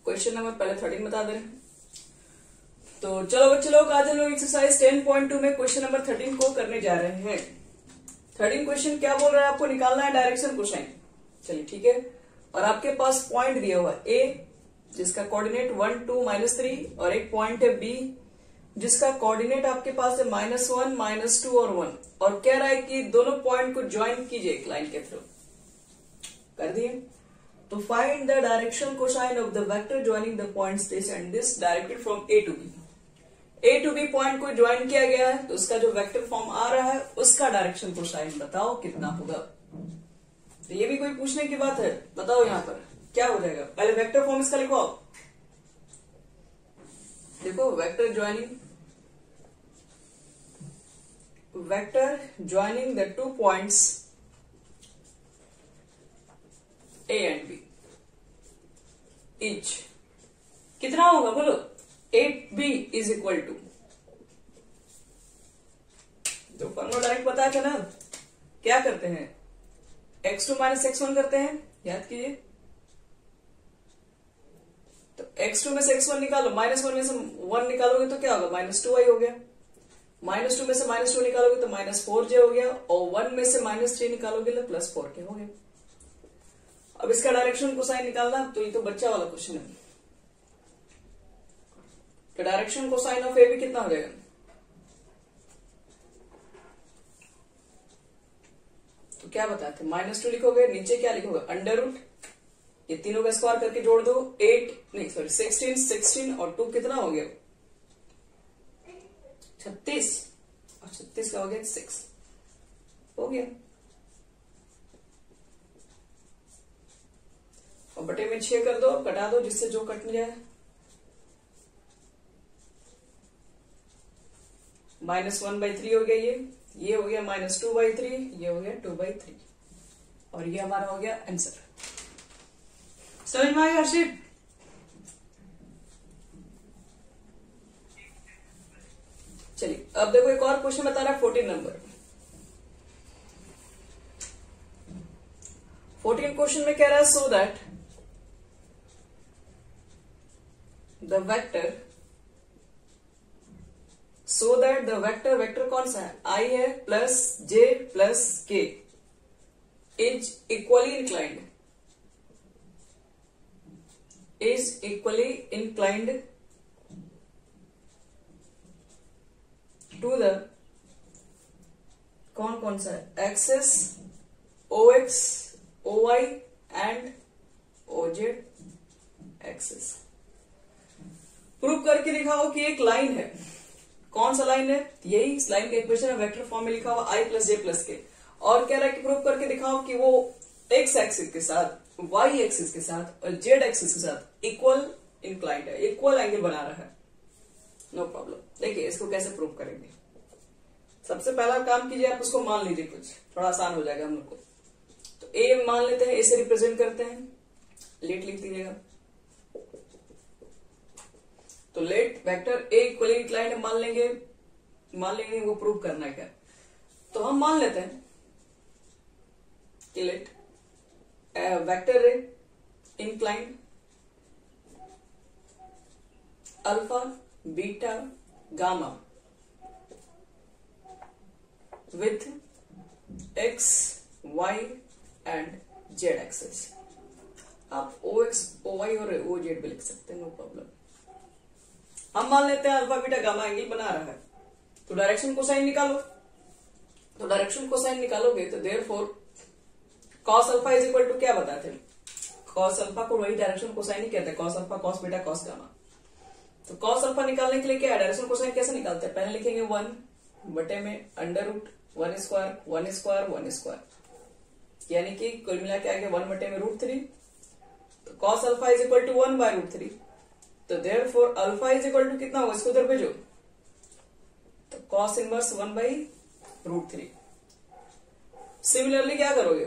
Question number पहले 13 बता दे रहे हैं। तो चलो बच्चे लोग, आज हम लोग एक्सरसाइज 10.2 में क्वेश्चन नंबर 13 को करने जा रहे हैं। 13 क्वेश्चन क्या बोल रहा है, आपको निकालना है डायरेक्शन कोसाइन। चलिए ठीक है, और आपके पास पॉइंट दिया हुआ है ए जिसका कोऑर्डिनेट 1 2 -3 और एक पॉइंट है बी जिसका कोऑर्डिनेट आपके पास है -1 -2 और 1, और कह रहा है कि दोनों पॉइंट को ज्वाइन कीजिए एक लाइन के थ्रू। कर दिए। तो find the direction cosine of the vector joining the points this and this directed from A to B. A to B point को ज्वाइन किया गया है तो उसका जो वेक्टर फॉर्म आ रहा है उसका डायरेक्शन कोसाइन बताओ कितना होगा। तो ये भी कोई पूछने की बात है, बताओ यहाँ पर क्या हो जाएगा। पहले वेक्टर फॉर्म इसका लिखो। देखो vector joining the two points A and B इच कितना होगा बोलो। 8b इज इक्वल टू, तो फॉर्मूला डायरेक्ट पता है ना, क्या करते हैं x2 - x1 करते हैं, याद कीजिए। तो x2 में से x1 निकालो, -1 में से 1 निकालोगे तो क्या होगा, -2i हो गया। -2 में से -2 निकालोगे तो -4j हो गया, और 1 में से -3 निकालोगे तो +4k हो गया। अब इसका डायरेक्शन कोसाइन निकालना, तो ये तो बच्चा वाला क्वेश्चन है। तो direction cosine of A B कितना हो जाएगा, तो क्या बताते हैं, -2 लिखोगे, नीचे क्या लिखोगे √, ये तीनों का स्क्वायर करके जोड़ दो, 16 और 2 कितना हो गया 36, और 36 का हो गया 6 हो गया। और बटे में 6 कर दो, कटा दो जिससे जो कट जाए। -1/3 हो गया, ये हो गया -2/3, ये हो गया 2/3, और ये हमारा हो गया आंसर। समझ में आ गया हर्षित। चलिए अब देखो एक और क्वेश्चन बता रहा है 14 नंबर। 14 क्वेश्चन में कह रहा है सो दैट द वेक्टर कौन सा है, i है +j + k is equally inclined to the कौन सा है, axes ox oy and oz axes. Prove करके दिखाओ कि एक लाइन है, कौन सा लाइन है, यही इस लाइन का इक्वेशन है, वेक्टर फॉर्म में लिखा हुआ i + j + k, और कह रहा है कि प्रूव करके दिखाओ कि वो x एक्सिस के साथ, y एक्सिस के साथ और z एक्सिस के साथ इक्वल इंक्लाइंड है, इक्वल एंगल बना रहा है। No problem. देखिए इसको कैसे प्रूव करेंगे। सबसे पहला काम कीजिए, आप उसको मान लीजिए, कुछ थोड़ा आसान हो जाएगा हम लोग को। तो a मान लेते हैं, a से रिप्रेजेंट करते हैं, लेट लिख दीजिएगा। तो let vector A equally inclined मान लेंगे वो प्रूव करना है क्या। तो हम मान लेते हैं कि let vector A inclined alpha beta gamma with x y and z axes. आप ox oy और oz भी लिख सकते हैं, नो प्रॉब्लम। हम मान लेते हैं अल्फा बीटा गामा एंगल बना रहा है, तो डायरेक्शन कोसाइन निकालो। तो डायरेक्शन कोसाइन निकालोगे तो therefore cos alpha is equal to क्या बताते हैं, cos अल्फा को वही डायरेक्शन कोसाइन ही कहते हैं, cos alpha cos beta cos gamma. तो cos अल्फा निकालने के लिए क्या है, डायरेक्शन कोसाइन कैसे निकालते हैं, पहले लिखेंगे 1 बटे में √1², यानी कि कुल मिला के आगे 1 बटे में √3। तो cos alpha is equal to 1/√3। तो therefore alpha is equal to कितना होगा, इसको उधर भेजो, तो cos इनवर्स 1/√3। सिमिलरली क्या करोगे,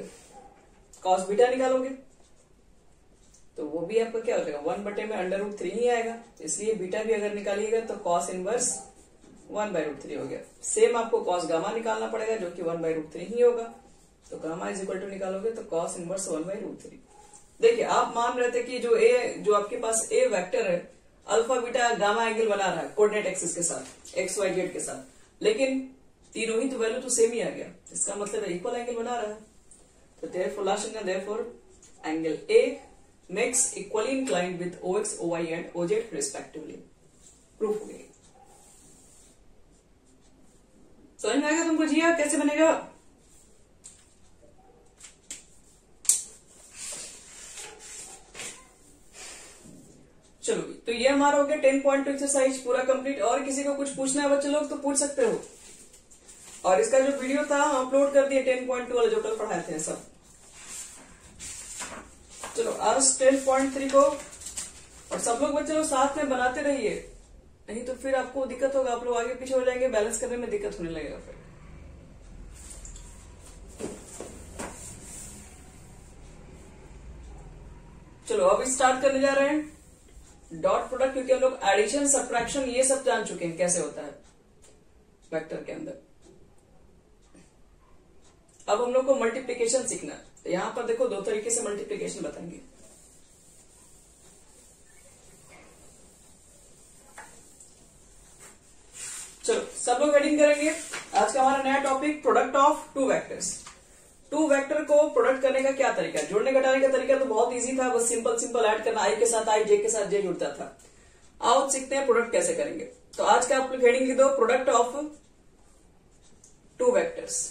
cos बीटा निकालोगे, तो वो भी आपका क्या हो जाएगा 1 बटे में √3 ही आएगा, इसलिए बीटा भी अगर निकालिएगा तो cos इनवर्स 1/√3 हो गया। सेम आपको cos गामा निकालना पड़ेगा जो कि 1/√3 ही होगा। तो गामा इज इक्वल टू निकालोगे तो cos इनवर्स 1/√3। देखिए आप मान रहे थे कि जो आपके पास ए वेक्टर है अल्फा बीटा गामा एंगल बना रहा है कोऑर्डिनेट एक्सिस के साथ, एक्स वाई जेड के साथ, लेकिन तीनों ही तो वैल्यू तो सेम ही आ गया, इसका मतलब इक्वल एंगल बना रहा है। तो therefore last angle, therefore angle A makes equally inclined with OX, OY and OZ respectively. Proof हो गई। समझ में आएगा तुमको जिया कैसे बनेगा? चलो तो ये हमारा हो गया 10.2 एक्सरसाइज पूरा कंप्लीट। और किसी को कुछ पूछना है बच्चे लोग तो पूछ सकते हो। और इसका जो वीडियो था अपलोड कर दिया 10.2 वाला जो कल पढ़ाए थे सब। चलो आज 10.3 को, और सब लोग बच्चे लोग साथ में बनाते रहिए, नहीं तो फिर आपको दिक्कत होगा, आप लोग आगे पीछे हो जाएंगे, बैलेंस करने में दिक्कत होने लगेगा फिर। चलो अब स्टार्ट करने जा रहे हैं डॉट प्रोडक्ट, क्योंकि हम लोग एडिशन सब्ट्रैक्शन ये सब जान चुके हैं कैसे होता है वेक्टर के अंदर। अब हम लोग को मल्टीप्लीकेशन सीखना है। तो यहां पर देखो दो तरीके से मल्टीप्लीकेशन बताएंगे। चलो सब लोग हेडिंग करेंगे। आज का हमारा नया topic product of two vectors. Two vector को प्रोडक्ट करने का क्या तरीका है? जोड़ने घटाने का तरीका तो बहुत इजी था, बस सिंपल ऐड करना, आई के साथ आई, जे के साथ जे जुड़ता था। आओ सीखते हैं प्रोडक्ट कैसे करेंगे। तो आज का आप लोग हेडिंग लिख दो प्रोडक्ट ऑफ टू वेक्टर्स।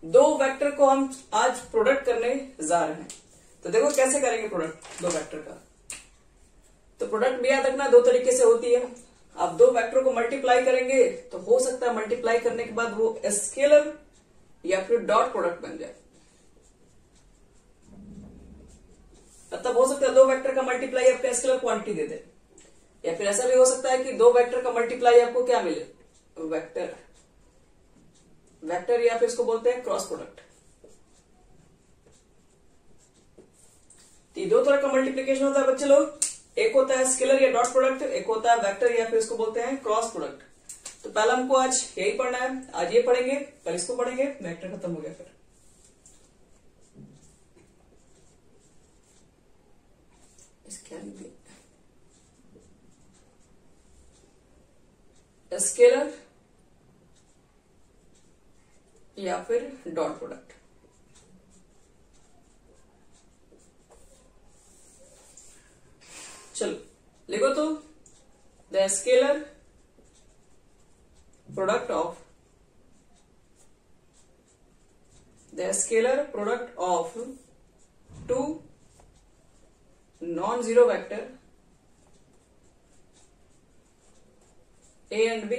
दो वेक्टर को हम आज प्रोडक्ट करने जा रहे हैं। तो देखो कैसे करेंगे प्रोडक्ट दो वेक्टर का। तो प्रोडक्ट भी याद रखना दो तरीके से होती है। आप दो वेक्टर को मल्टीप्लाई करेंगे तो हो सकता है मल्टीप्लाई करने के बाद वो स्केलर या फिर डॉट प्रोडक्ट बन जाए। मतलब हो सकता है दो वेक्टर का मल्टीप्लाई आपको स्केलर क्वांटिटी दे दे, या फिर ऐसा भी हो सकता है कि दो वेक्टर का मल्टीप्लाई आपको क्या मिले, वेक्टर या फिर इसको बोलते हैं क्रॉस प्रोडक्ट। दो तरह का मल्टीप्लीकेशन होता है बच्चे लोग, एक होता है स्केलर या डॉट प्रोडक्ट, एक होता है वेक्टर या फिर इसको बोलते हैं क्रॉस प्रोडक्ट। तो पहला हमको आज यही पढ़ना है, आज ये पढ़ेंगे, कल इसको पढ़ेंगे, वेक्टर खत्म हो गया। फिर स्केलर या फिर डॉट प्रोडक्ट। चलो लिखो तो the scalar product of two non zero vector A and B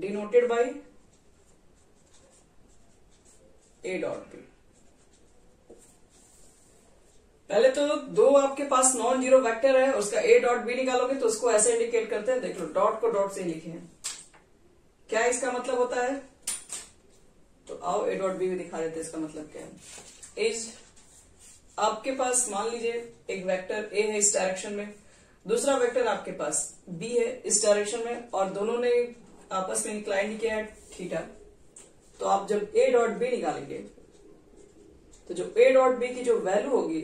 denoted by A dot B। पहले तो दो आपके पास नॉन जीरो वेक्टर है, उसका A डॉट B निकालोगे तो उसको ऐसे इंडिकेट करते हैं। देख लो डॉट को डॉट से लिखे हैं, क्या इसका मतलब होता है? तो आओ A डॉट B भी दिखा देते हैं इसका मतलब क्या है। इज आपके पास मान लीजिए एक वेक्टर A है इस डायरेक्शन में, दूसरा वेक्टर आपके पास B है इस डायरेक्शन में, और दोनों ने आपस में इंक्लाइन किया है थीटा। तो आप जब A डॉट B निकालेंगे तो जो A डॉट B की जो वैल्यू होगी,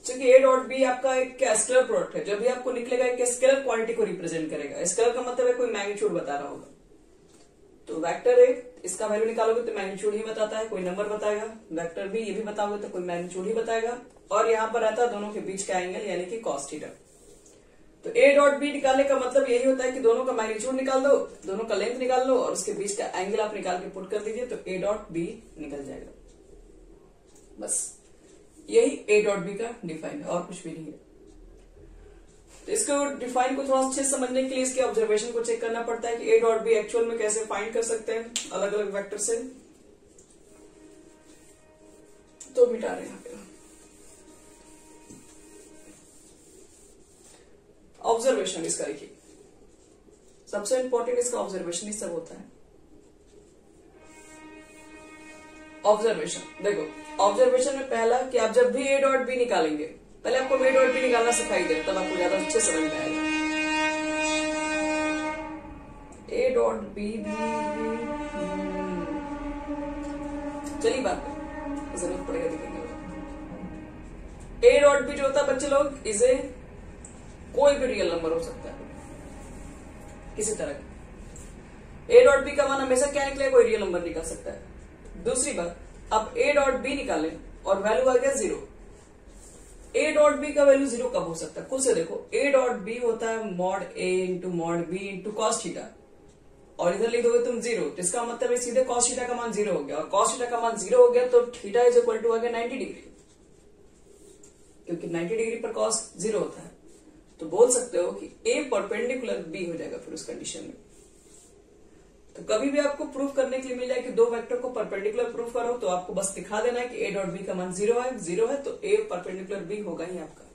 क्योंकि A डॉट B आपका एक स्केलर प्रोडक्ट है, जब भी आपको निकलेगा एक स्केलर क्वांटिटी को रिप्रेजेंट करेगा। स्केलर का मतलब है कोई मैग्नीट्यूड बता रहा होगा। तो वेक्टर A इसका वैल्यू निकालोगे तो मैग्नीट्यूड ही बताता है, कोई नंबर बताएगा। वेक्टर B ये भी बताओगे तो कोई मैग्नीट्यूड ही बताएगा, और यहाँ पर रहता है दोनों के बीच का एंगल यानी कि कॉस थीटा। तो A डॉट B निकालने का मतलब यही होता है कि दोनों का मैग्नीट्यूड निकाल दो, दोनों का लेंथ निकाल लो, और उसके बीच का एंगल आप निकाल के पुट कर दीजिए तो A डॉट B निकल जाएगा। बस यही A डॉट B का डिफाइन है और कुछ भी नहीं है। तो इसको डिफाइन को थोड़ा अच्छे समझने के लिए इसके ऑब्जर्वेशन को चेक करना पड़ता है कि A डॉट B एक्चुअल में कैसे फाइंड कर सकते हैं अलग अलग वेक्टर से। तो मिटा रहे हैं यहाँ पे ऑब्जर्वेशन इसका। देखिए सबसे इंपॉर्टेंट इसका ऑब्जर्वेशन ही सब होता है। ऑब्जर्वेशन देखो, ऑब्जर्वेशन में पहला कि आप जब भी A डॉट B निकालेंगे, पहले आपको A डॉट B निकालना सिखाई दे, तब आपको ज्यादा अच्छे समझ में आएगा। A डॉट B भी चलिए बात करें, जरूरत पड़ेगा दिखेंगे। ए डॉट बी जो होता है बच्चे लोग इसे कोई भी रियल नंबर हो सकता है किसी तरह का। ए डॉट बी का मान हमेशा क्या निकलेगा, कोई रियल नंबर निकल सकता है। दूसरी बात, अब ए डॉट बी निकालें और वैल्यू आ गया 0। ए डॉट बी का वैल्यू 0 कब हो सकता है, खुद से देखो। ए डॉट बी होता है mod A into mod B into cos theta, और इधर लिख दोगे तुम 0, तो इसका मतलब है सीधे कॉस थीटा का मान 0 हो गया, और कॉस थीटा का मान 0 हो गया तो थीटा इज इक्वल टू आ गया 90 डिग्री, क्योंकि 90 डिग्री पर कॉस 0 होता है। तो बोल सकते हो कि ए परपेंडिकुलर बी हो जाएगा फिर उस कंडीशन में। तो कभी भी आपको प्रूफ करने के लिए मिल जाए कि दो वेक्टर को परपेंडिकुलर प्रूफ करो, तो आपको बस दिखा देना है कि ए डॉट बी का मान 0 है तो ए परपेंडिकुलर बी होगा ही आपका।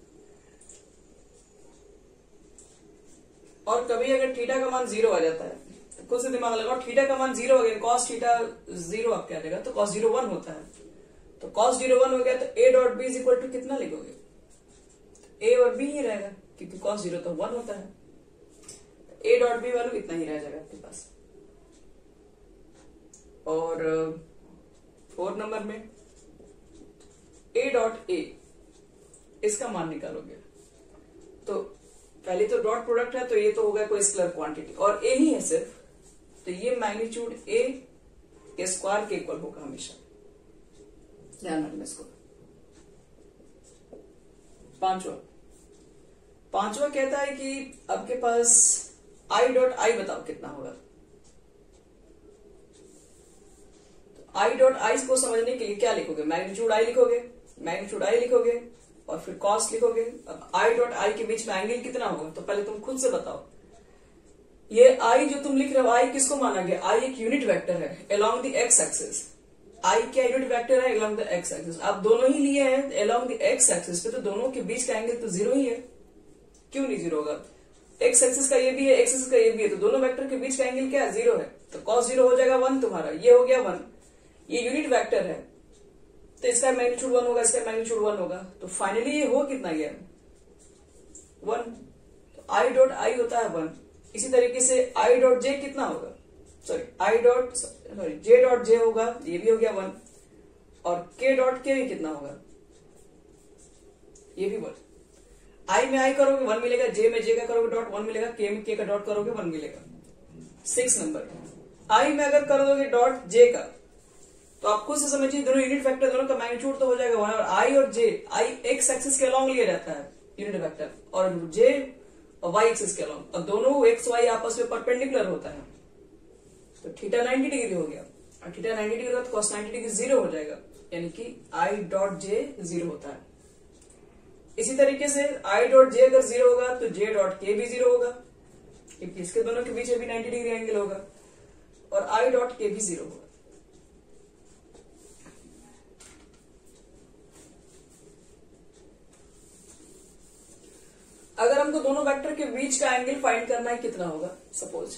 और कभी अगर थीटा का मान 0 आ जाता है तो खुद से दिमाग लगाओ, थीटा का मान 0 हो गया, कॉस थीटा 0 आप क्या देगा, तो कॉस 0 1 होता है। तो कॉस 0 1 हो गया तो A dot B is equal to कितना लिखोगे, ए और बी ही रहेगा, क्योंकि कॉस 0 तो 1 होता है। ए डॉट बी वैल्यू इतना ही रह जाएगा आपके पास। और 4 नंबर में ए डॉट ए, इसका मान निकालोगे तो पहले तो डॉट प्रोडक्ट है तो ये तो होगा कोई स्केलर क्वांटिटी, और ए ही है सिर्फ, तो ये मैग्नीट्यूड ए के स्क्वायर के इक्वल होगा हमेशा, ध्यान रखना इसको। पांचवा कहता है कि आपके पास आई डॉट आई बताओ कितना होगा। आई डॉट आई को समझने के लिए क्या लिखोगे, मैग्नीट्यूड आई लिखोगे और फिर कॉस्ट लिखोगे। अब आई डॉट आई के बीच में एंगल कितना होगा, तो पहले तुम खुद से बताओ। ये आई जो तुम लिख रहे हो, आई किसको माना गया, आई एक यूनिट वेक्टर है अलोंग द एक्स एक्सिस। आई क्या यूनिट वेक्टर है अलोंग द एक्स एक्सिस। आप दोनों ही लिए हैं अलोंग द एक्स एक्सिस पे, तो दोनों के बीच का एंगल तो 0 ही है, क्यों नहीं 0 होगा। एक्स एक्सिस का ये भी है, एक्स एक्सिस का ये भी है, तो दोनों वेक्टर के बीच का एंगल क्या है, 0 है। तो कॉस 0 हो जाएगा 1 तुम्हारा, ये हो गया 1, ये यूनिट वेक्टर है तो इसका मैग्नीट्यूड 1 होगा, इसका मैग्नीट्यूड 1 होगा, तो फाइनली ये हो कितना गया 1। तो आई डॉट आई होता है 1। इसी तरीके से आई डॉट जे कितना होगा, जे डॉट जे होगा, ये भी हो गया 1, और के डॉट के भी कितना होगा, ये भी 1। आई में आई करोगे 1 मिलेगा, जे में जे का करोगे डॉट 1 मिलेगा, के में के का डॉट करोगे 1 मिलेगा। 6 नंबर आई में अगर कर दोगे डॉट जे का, तो आप खुद से समझिए दोनों यूनिट वेक्टर, दोनों का मैग्नीट्यूड तो हो जाएगा 1, और आई और जे, आई एक्स एक्सिस के अलॉन्ग लिए रहता है यूनिट वेक्टर, और जे और वाई एक्सिस के अलॉन्ग, और दोनों एक्स वाई आपस में परपेंडिकुलर होता है, तो थीटा 90 डिग्री हो गया, और थीटा 90 डिग्री होगा तो कॉस 90 डिग्री 0 हो जाएगा, यानी कि आई डॉट जे 0 होता है। इसी तरीके से आई डॉट जे अगर 0 होगा तो जे डॉट के भी 0 होगा, क्योंकि इसके दोनों के बीच भी 90 डिग्री एंगल होगा, और आई डॉट के भी 0 होगा। अगर हमको दोनों वेक्टर के बीच का एंगल फाइंड करना है, कितना होगा, सपोज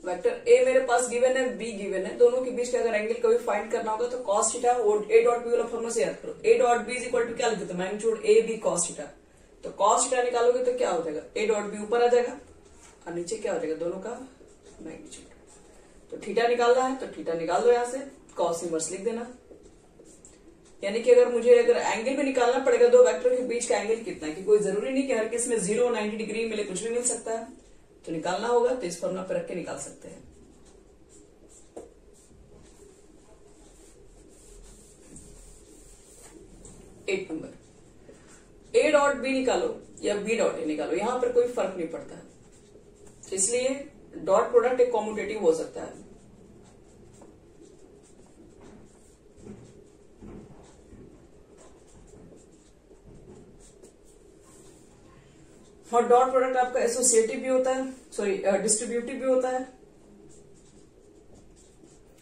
वेक्टर ए मेरे पास गिवन है, बी गिवन है, दोनों के बीच का अगर एंगल कभी फाइंड करना होगा तो cos theta A dot B वाला फॉर्मूला से याद करो। A dot B is equal to क्या लिखते थे, magnitude A B cos theta. तो कॉस थीटा निकालोगे तो क्या हो जाएगा, ए डॉट बी ऊपर आ जाएगा और नीचे क्या हो जाएगा, दोनों का मैग्नीट्यूड। तो थीटा निकालना है तो थीटा निकाल दो, यहां से कॉस इनवर्स लिख देना। यानी कि अगर मुझे एंगल भी निकालना पड़ेगा दो वेक्टर के बीच का एंगल कितना है, कि कोई जरूरी नहीं कि हर केस में 0 90 डिग्री मिले, कुछ भी मिल सकता है, तो निकालना होगा तो इस फॉर्मूला पर रख के निकाल सकते हैं। Eight number, A dot B निकालो या बी डॉट ए निकालो, यहां पर कोई फर्क नहीं पड़ता है, इसलिए डॉट प्रोडक्ट एक कॉम्यूटेटिव हो सकता है। और डॉट प्रोडक्ट आपका एसोसिएटिव भी होता है, सॉरी डिस्ट्रीब्यूटिव भी होता है।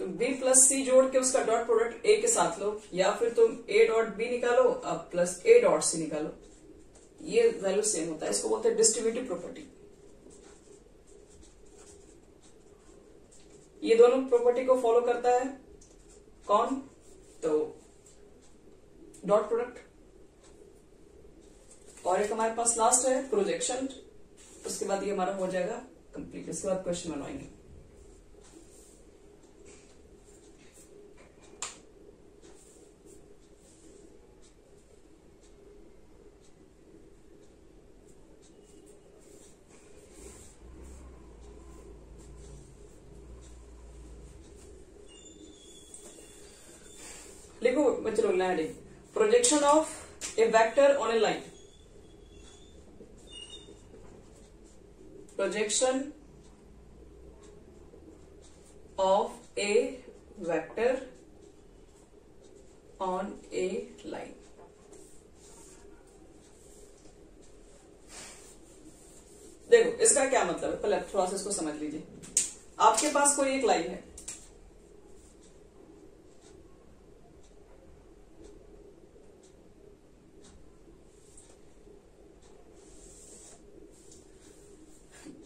तुम बी प्लस सी जोड़ के उसका डॉट प्रोडक्ट ए के साथ लो, या फिर तुम ए डॉट बी निकालो अब प्लस ए डॉट सी निकालो, ये वैल्यू सेम होता है, इसको बोलते हैं डिस्ट्रीब्यूटिव प्रॉपर्टी। ये दोनों प्रॉपर्टी को फॉलो करता है कौन, तो डॉट प्रोडक्ट। और एक हमारे पास लास्ट है प्रोजेक्शन, उसके बाद ये हमारा हो जाएगा कंप्लीट, इसके बाद क्वेश्चन बनवाएंगे। लिखो बच्चे लोग नया heading, projection of A vector on A line, projection of A vector on A line. देखो इसका क्या मतलब है, पहले थोड़ा सा इसको समझ लीजिए। आपके पास कोई एक लाइन है,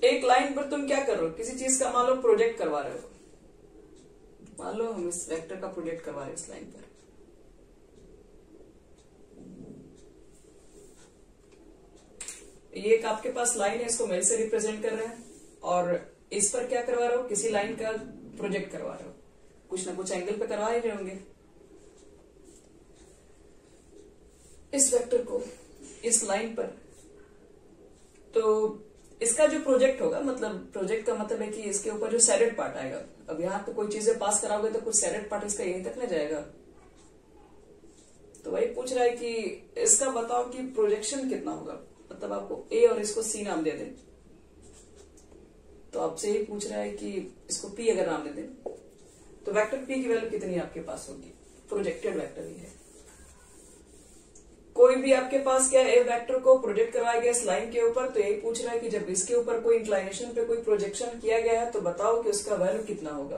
एक लाइन पर तुम क्या कर रहे हो, किसी चीज का मान लो प्रोजेक्ट करवा रहे हो, मान लो हम इस वेक्टर का प्रोजेक्ट करवा रहे हैं इस लाइन पर। ये एक आपके पास लाइन है, इसको मेल से रिप्रेजेंट कर रहे हैं, और इस पर क्या करवा रहे हो, किसी लाइन का प्रोजेक्ट करवा रहे हो, कुछ ना कुछ एंगल पे करवा ही रहे होंगे। इस वेक्टर को इस लाइन पर, तो इसका जो प्रोजेक्ट होगा, मतलब प्रोजेक्ट का मतलब है कि इसके ऊपर जो सैडेड पार्ट आएगा, अब यहां तो कोई चीजें पास कराओगे तो कुछ सैडेड पार्ट इसका यहीं तक न जाएगा। तो वही पूछ रहा है कि इसका बताओ कि प्रोजेक्शन कितना होगा, मतलब आपको ए और इसको सी नाम दे दें, तो आपसे यही पूछ रहा है कि इसको पी अगर नाम दे दें तो वेक्टर पी की वैल्यू कितनी आपके पास होगी, प्रोजेक्टेड वेक्टर ही है। कोई भी आपके पास क्या ए वेक्टर को प्रोजेक्ट करवाया गया इस लाइन के ऊपर, तो यही पूछ रहा है कि जब इसके ऊपर कोई इंक्लाइनेशन पे कोई प्रोजेक्शन किया गया है तो बताओ कि उसका वैल्यू कितना होगा।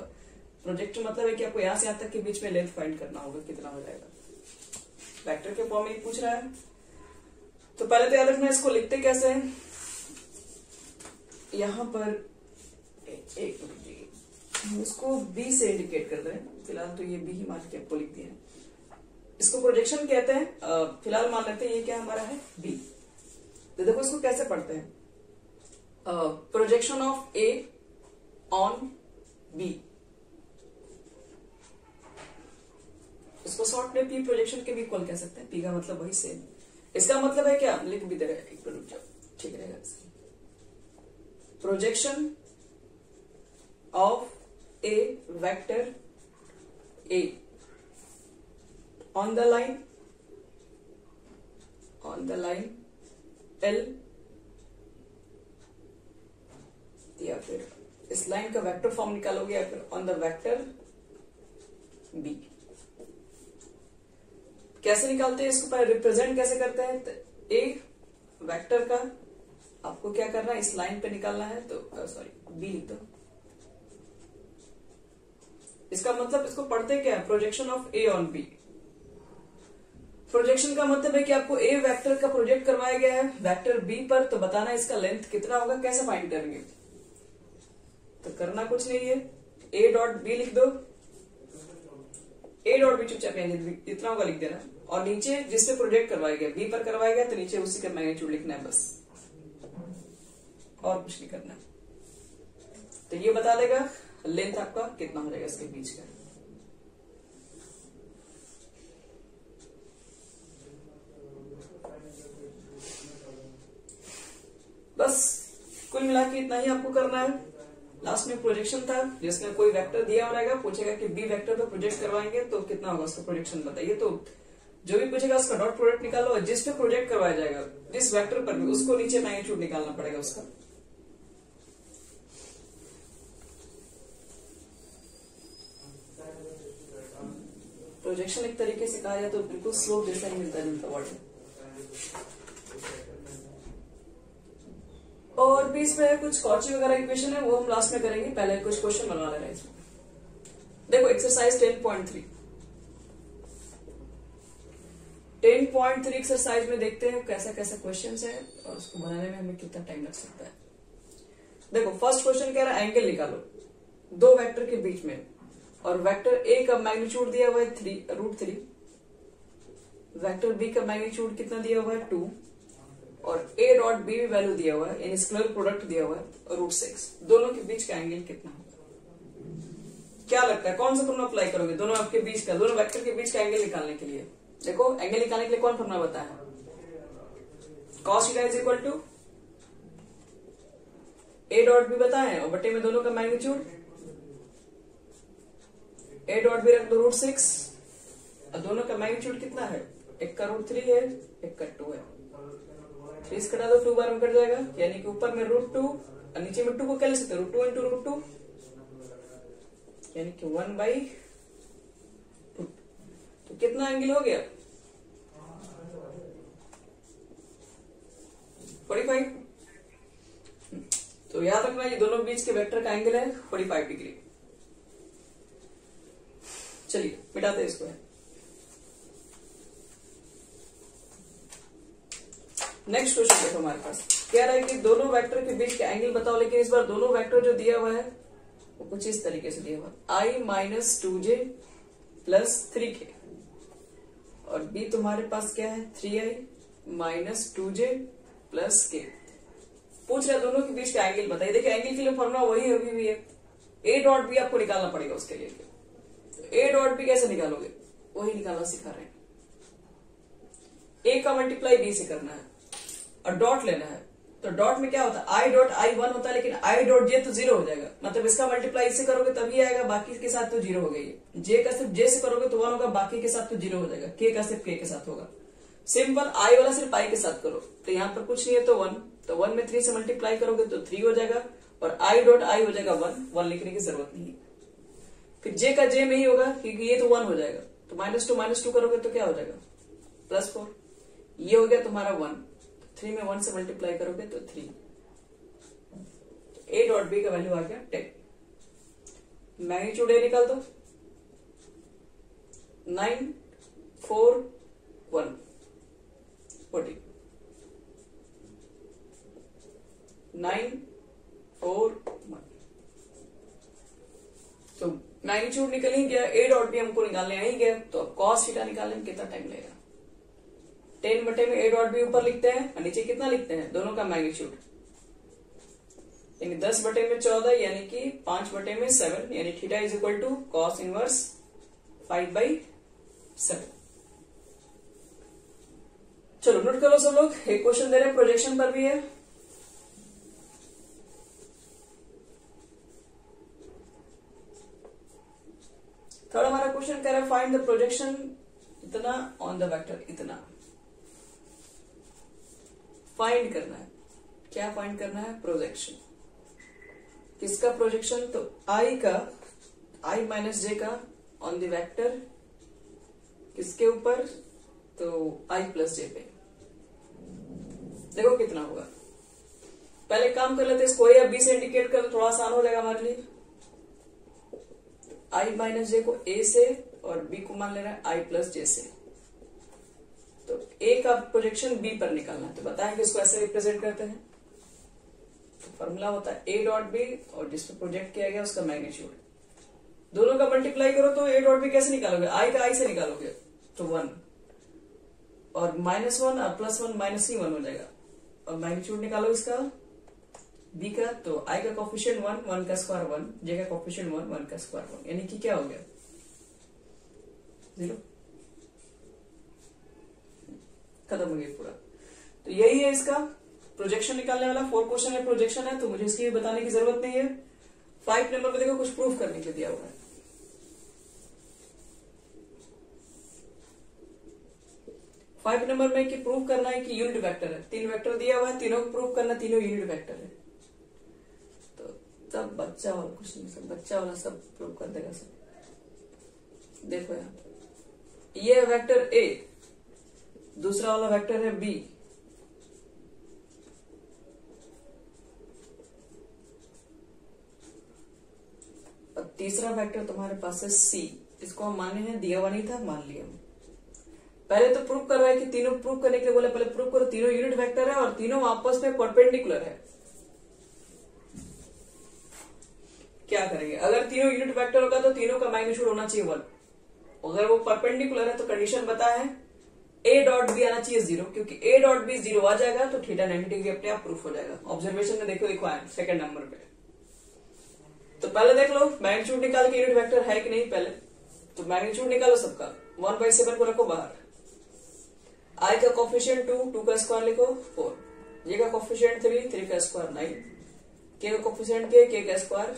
प्रोजेक्ट मतलब है कि आपको यहां से यहां तक के बीच में लेंथ फाइंड करना होगा, कितना हो जाएगा। वेक्टर के फॉर्म में पूछ रहा है, तो पहले तो याद रखना इसको लिखते कैसे हैं। यहां पर एक हम इसको बी से इंडिकेट कर रहे हैं, फिलहाल तो ये बी ही मान के आपको लिख दिया है। इसको प्रोजेक्शन कहते हैं, फिलहाल मान लेते हैं ये क्या हमारा है, बी। तो देखो इसको कैसे पढ़ते हैं, projection of A on B, इसको शॉर्ट में पी प्रोजेक्शन के भी इक्वल कह सकते हैं, पी का मतलब वही सेम। इसका मतलब है क्या, लिख भी दे रहे हैं, एक रुक जाओ, ठीक रहेगा। Projection of A vector A on the line L, या फिर इस लाइन का वेक्टर फॉर्म निकालोगे, या फिर ऑन द वेक्टर B। कैसे निकालते हैं इसको, पहले रिप्रेजेंट कैसे करते हैं, तो ए वेक्टर का आपको क्या करना है, इस लाइन पे निकालना है, तो सॉरी बी लिख दो। इसका मतलब इसको पढ़ते क्या है, projection of A on B. Projection का मतलब है कि आपको ए वेक्टर का प्रोजेक्ट करवाया गया है वेक्टर बी पर, तो बताना इसका लेंथ कितना होगा, कैसे फाइंड करेंगे। तो करना कुछ नहीं है, ए डॉट बी लिख दो, ए डॉट बी चुपचाप इतना होगा लिख देना, और नीचे जिसपे प्रोजेक्ट करवाया गया बी पर करवाया गया, तो नीचे उसी का मैग्नीट्यूड लिखना है बस, और कुछ नहीं करना। तो ये बता देगा लेंथ आपका कितना हो जाएगा इसके बीच का। बस कुल मिला के इतना ही आपको करना है। लास्ट में प्रोजेक्शन था जिसमें कोई वेक्टर दिया रहेगा, पूछेगा कि बी वेक्टर पे प्रोजेक्ट करवाएंगे तो कितना होगा उसका प्रोजेक्शन बताइए। तो जो भी पूछेगा उसका डॉट प्रोडक्ट निकालो, और जिस पे प्रोजेक्ट करवाया जाएगा जिस वेक्टर पर भी, उसको नीचे मैग्नीट्यूड निकालना पड़ेगा उसका। प्रोजेक्शन एक तरीके से कहा जाए तो बिल्कुल स्लोप जैसा ही मिलता जुलता वर्ड है। और भी इसमें कुछ कॉची वगैरह इक्वेशन है, वो हम लास्ट में करेंगे, पहले कुछ क्वेश्चन बना ले रहे हैं इसमें। देखो एक्सरसाइज 10.3 एक्सरसाइज में देखते हैं कैसा कैसा क्वेश्चन है और उसको बनाने में हमें कितना टाइम लग सकता है। देखो फर्स्ट क्वेश्चन कह रहा है एंगल निकालो दो वेक्टर के बीच में, और वेक्टर ए का मैग्नीट्यूड दिया हुआ है √3, वेक्टर बी का मैग्नीट्यूड कितना दिया हुआ है 2, और ए डॉट बी भी वैल्यू दिया हुआ है, यानी स्क्वायर प्रोडक्ट दिया हुआ है √6। दोनों के बीच का एंगल कितना होगा? क्या लगता है कौन सा तुम अप्लाई करोगे दोनों आपके बीच का, दोनों वेक्टर के बीच का एंगल निकालने के लिए? देखो एंगल निकालने के लिए कौन फॉर्मूला बताया, cos theta is equal to A dot B बताए, और बटे में दोनों का मैग्नीट्यूड, ए डॉट बी रख दो √6, और दोनों का मैग्नीट्यूड कितना है, एक का रूट 3 है, एक का 2 है। 3 से कटा दो, 2 बार में कट जाएगा, यानी कि ऊपर में रूट 2 और नीचे में 2 को क्या लिख सकते, रूट 2 इंटू रूट 2, यानी कि 1/2। तो कितना एंगल हो गया, 45। तो याद रखना ये दोनों बीच के वेक्टर का एंगल है 45 डिग्री। चलिए मिटाते हैं इसको। नेक्स्ट क्वेश्चन देखो हमारे पास कह रहा है कि दोनों वेक्टर के बीच का एंगल बताओ, लेकिन इस बार दोनों वेक्टर जो दिया हुआ है वो कुछ इस तरीके से दिया हुआ है, i-2j + 3k, और b तुम्हारे पास क्या है 3i-2j + k। पूछ रहे दोनों के बीच का एंगल बताइए। देखिए एंगल के लिए फॉर्मूला वही अभी भी है, a डॉट बी आपको निकालना पड़ेगा उसके लिए। a डॉट बी कैसे निकालोगे, वही निकालना सिखा रहे हैं। a का मल्टीप्लाई b से करना है और डॉट लेना है। तो डॉट में क्या होता है, i डॉट i 1 होता है, लेकिन i डॉट j तो 0 हो जाएगा, मतलब इसका मल्टीप्लाई इससे करोगे तभी आएगा, बाकी के साथ तो 0 हो गई। j का सिर्फ j से करोगे तो 1 होगा, बाकी के साथ तो 0 हो जाएगा। k का सिर्फ k के साथ होगा। सिंपल i वाला सिर्फ i के साथ करो, तो यहाँ पर कुछ नहीं है तो 1, तो 1 में 3 से मल्टीप्लाई करोगे तो 3 हो जाएगा, और i डॉट i हो जाएगा 1 लिखने की जरूरत नहीं है। फिर j का j में ही होगा क्योंकि ये तो 1 हो जाएगा, तो -2 करोगे तो क्या हो जाएगा +4, ये हो गया तुम्हारा 1। 3 में 1 से मल्टीप्लाई करोगे तो 3। a डॉट b का वैल्यू आ गया 10। मैग्नीट्यूड a निकाल दो, 9 4 1 14, 9 4 1। तो मैग्नीट्यूड निकल ही गया, a डॉट बी हमको निकालने आ ही गया, तो अब cos थीटा निकालने में कितना टाइम लगेगा। 10 बटे में a डॉट बी ऊपर लिखते हैं और नीचे कितना लिखते हैं, दोनों का मैग्नीट्यूड, यानी 10 बटे में 14, यानी कि 5 बटे में 7, यानी theta is equal to cos inverse 5/7। चलो नोट करो सब लोग, एक क्वेश्चन दे रहे हैं प्रोजेक्शन पर भी है। थर्ड हमारा क्वेश्चन कह रहा है फाइंड द प्रोजेक्शन इतना ऑन द वेक्टर इतना। फाइंड करना है, क्या फाइंड करना है, प्रोजेक्शन। किसका प्रोजेक्शन, तो i का, i माइनस j का ऑन द वेक्टर किसके ऊपर, तो i प्लस j पे। देखो कितना होगा, पहले काम कर लेते हैं, इसको a या b से इंडिकेट कर, थोड़ा आसान हो जाएगा हमारे लिए। i माइनस j को a से और b को मान लेना है i प्लस j से। तो a का प्रोजेक्शन b पर निकालना है, तो बताएंगे इसको ऐसे रिप्रेजेंट करते हैं। तो फॉर्मूला होता है a डॉट बी और जिस पर प्रोजेक्ट किया गया उसका मैग्नीट्यूड, दोनों का मल्टीप्लाई करो तो a डॉट बी कैसे निकालोगे, i का i से निकालोगे तो 1, और -1 और +1 -1 हो जाएगा, और मैग्नीट्यूड निकालो इसका b का, तो i का कोफिशिएंट 1, 1 का स्क्वायर 1, j का कोफिशिएंट 1, 1 का स्क्वायर 1, यानी कि क्या हो गया 0, खत्म हो गया पूरा। तो यही है इसका प्रोजेक्शन निकालने वाला। 4 क्वेश्चन है, प्रोजेक्शन है, तो मुझे इसकी बताने की जरूरत नहीं है। 5 नंबर पे देखो कुछ प्रूफ करने के लिए दिया हुआ है। 5 नंबर में कि प्रूफ करना है कि यूनिट वेक्टर है, 3 वेक्टर दिया हुआ है, तीनों को प्रूफ करना, तीनों यूनिट वेक्टर है। तो सब बच्चा वाला कुछ नहीं, सब बच्चा वाला सब प्रूफ कर देगा सब। देखो यहाँ ये वेक्टर ए, दूसरा वाला वेक्टर है बी, और तीसरा वेक्टर तुम्हारे पास है सी। इसको हम माने हैं, दिया हुआ नहीं था, मान लिया। पहले तो प्रूफ कर रहा है कि तीनों प्रूफ करने के लिए बोले, पहले प्रूफ करो तीनों यूनिट वेक्टर है और तीनों आपस में परपेंडिकुलर है। क्या करेंगे, अगर तीनों यूनिट वेक्टर होगा तो तीनों का मैग्नीट्यूड होना चाहिए 1, अगर वो परपेंडिकुलर है तो कंडीशन बता है a डॉट बी आना चाहिए 0, क्योंकि a डॉट बी 0 आ जाएगा तो थीटा 90 डिग्री अपने आप प्रूफ हो जाएगा। ऑब्जर्वेशन में देखो लिखवा है सेकंड नंबर पे। तो पहले देख लो मैग्नीट्यूड निकाल के यूनिट वेक्टर है कि नहीं पहले, तो मैग्नीट्यूड निकालो सबका। 1/7 को रखो बाहर, i का कोफिशिएंट 2, 2 का स्क्वायर लिखो 4, j का कोफिशिएंट 3, 3 का स्क्वायर 9, k का कोफिशिएंट k का स्क्वायर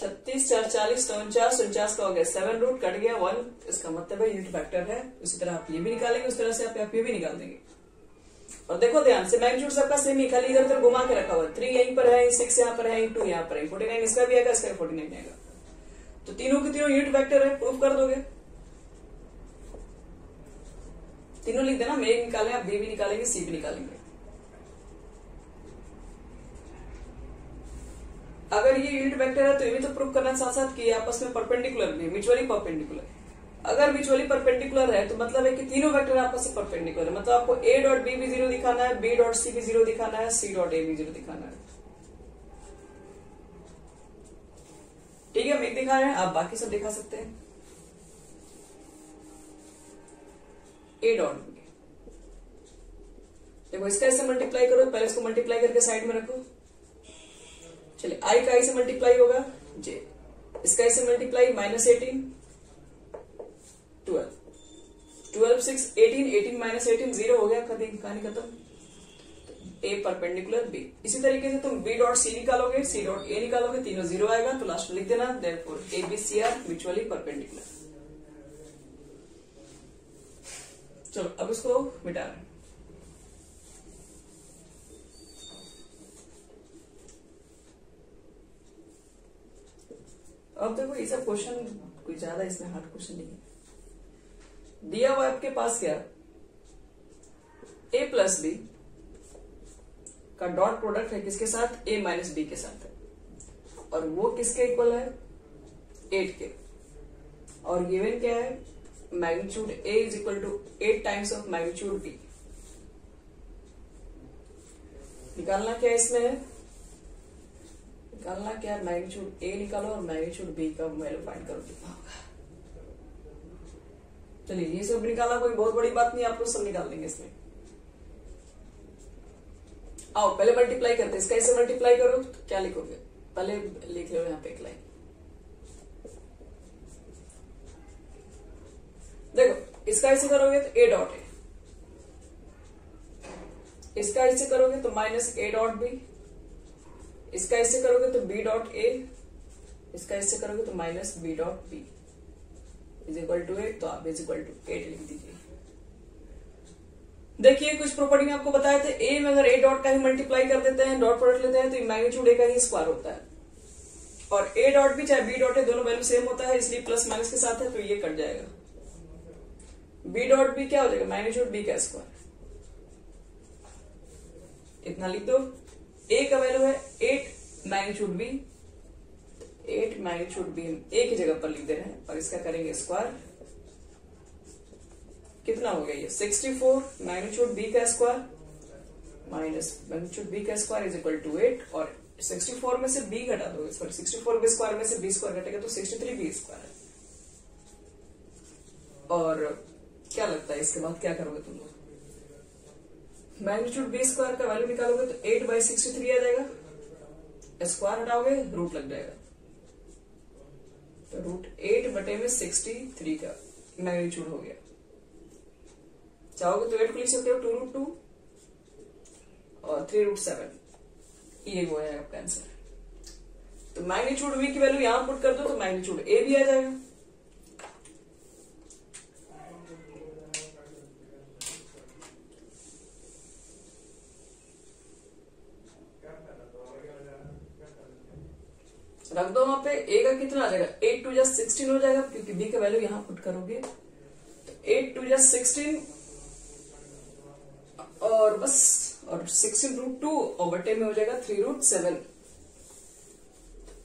36, 4, 40, 49, 49 का हो गया 7 रूट, कट गया 1, इसका मतलब है यूनिट वेक्टर है। इसी तरह आप ये भी निकालेंगे, उस तरह से आप ये भी निकाल देंगे। और देखो ध्यान से, मैग्नीट्यूड सबका सेम ही, खाली इधर उधर घुमा के रखा हुआ। 3 यहीं पर है, 6 यहाँ पर है, 2 यहाँ पर है, 49 इसका भी आएगा, इसका 49 आएगा। तो तीनों के तीनों यूनिट वेक्टर है, प्रूफ कर दोगे। तीनों लिख देना, ए निकालें, आप बी भी निकालेंगे, सी भी निकालेंगे। अगर ये यूनिट वेक्टर है तो ये भी तो प्रूफ करना साथ साथ कि आपस में परपेंडिकुलर भी, म्यूचुअली परपेंडिकुलर। अगर म्यूचुअली परपेंडिकुलर है तो मतलब है कि तीनों वेक्टर आपस में परपेंडिकुलर है। मतलब आपको ए डॉट बी भी 0 दिखाना है, बी डॉट सी भी 0 दिखाना है, सी डॉट ए भी 0 दिखाना है। ठीक है, हम एक दिखा रहे हैं, आप बाकी सब दिखा सकते हैं। ए डॉट बी, देखो इसका ऐसे मल्टीप्लाई करो, पहले इसको मल्टीप्लाई करके साइड में रखो। चलिए, आई का आई से मल्टीप्लाई होगा जे, इसका ऐसे मल्टीप्लाई -18, 12, 12, 6, 18, 18 -18 0 हो गया, कहानी खत्म। ए परपेंडिकुलर बी। इसी तरीके से तुम बी डॉट सी निकालोगे, सी डॉट ए निकालोगे, तीनों 0 आएगा, तो लास्ट में लिख देना therefore A B C are mutually perpendicular. चलो अब इसको मिटा रहे हैं। अब देखो ये सब क्वेश्चन कोई ज्यादा इसमें हार्ड क्वेश्चन नहीं है। दिया हुआ आपके पास क्या, a प्लस बी का डॉट प्रोडक्ट है किसके साथ, a माइनस बी के साथ है, और वो किसके इक्वल है, 8 के। और गिवन क्या है, magnitude a is equal to 8 times of magnitude b। निकालना क्या इसमें है, निकालना क्या है, मैग्नीट्यूड a निकालो और मैग्नीट्यूड b का वैल्यू फाइंड करो कितना होगा। चलिए, ये सब निकाला, कोई बहुत बड़ी बात नहीं, आप लोग सब निकाल देंगे इसमें। आओ पहले मल्टीप्लाई करते हैं, इसका ऐसे मल्टीप्लाई करो तो क्या लिखोगे, पहले लिख लो यहाँ पे एक लाइन। देखो इसका ऐसे करोगे तो a डॉट ए, इसका ऐसे करोगे तो माइनस a डॉट बी, इसका ऐसे करोगे तो b डॉट ए, इसका ऐसे करोगे तो minus b dot B is equal to 8, तो आप इज इक्वल टू 8 लिख दीजिए। देखिए कुछ प्रॉपर्टी में आपको बताया था, ए में अगर ए डॉट का ही मल्टीप्लाई कर देते हैं, डॉट प्रोडक्ट लेते हैं, तो मैग्नीट्यूड ए का ही स्क्वायर होता है। और ए डॉट भी चाहे बी डॉट है, दोनों वैल्यू सेम होता है, इसलिए प्लस माइनस के साथ है, तो ये कट जाएगा। बी डॉट बी क्या हो जाएगा, मैग्नीट्यूड बी का स्क्वायर। इतना लिख दो। ए का वैल्यू है 8 मैग्नीट्यूड बी, 8 मैग्नीट्यूड बी ए की जगह पर लिख दे रहे हैं, और इसका करेंगे स्क्वायर। कितना हो गया ये, 64 मैग्नीट्यूड बी का स्क्वायर माइनस मैग्नीट्यूड बी का स्क्वायर इज इक्वल टू 8, और 64 में से बी घटा दो, 64 बी स्क्वायर में से बी स्क्वायर घटेगा तो 63 बी स्क्वायर है। और क्या लगता है इसके बाद क्या करोगे तुम लोग, मैग्नीट्यूड बी स्क्वायर का वैल्यू निकालोगे तो 8/63 आ जाएगा, स्क्वायर हटाओगे रूट लग जाएगा, तो रूट 8/63 का मैग्नीट्यूड हो गया। चाहोगे तो 8 को लिख सकते हो 2√2 और 3√7, ये वो है आपका आंसर। तो मैग्नीट्यूड वी की वैल्यू यहां पुट कर दो तो मैग्नीट्यूड ए भी आ जाएगा। रख दो वहां पे, ए का कितना आ जाएगा, 8 2 16 हो जाएगा, क्योंकि बी का वैल्यू यहां पुट करोगे तो 8 2 16 और बस, और 16√2 और बटे में हो जाएगा 3√7।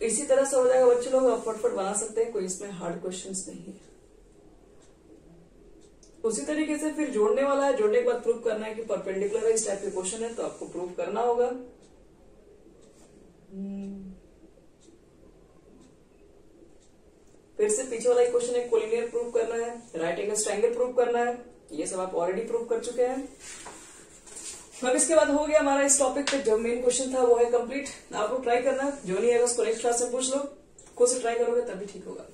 इसी तरह से हो जाएगा बच्चे लोग, आप फटफट बना सकते हैं, कोई इसमें हार्ड क्वेश्चंस नहीं है। उसी तरीके से फिर जोड़ने वाला है, जोड़ने के बाद प्रूव करना है कि परपेंडिकुलर है, इस टाइप के क्वेश्चन है तो आपको प्रूव करना होगा। फिर से पीछे वाला क्वेश्चन है, कोलिनियर प्रूव करना है, राइट एंगल ट्रायंगल प्रूव करना है, ये सब आप ऑलरेडी प्रूव कर चुके हैं। अब इसके बाद हो गया हमारा इस टॉपिक पे जो मेन क्वेश्चन था वो है कंप्लीट। आप लोग ट्राई करना, जो नहीं है उसको नेक्स्ट क्लास में पूछ लो, खुद से ट्राई करोगे तभी ठीक होगा।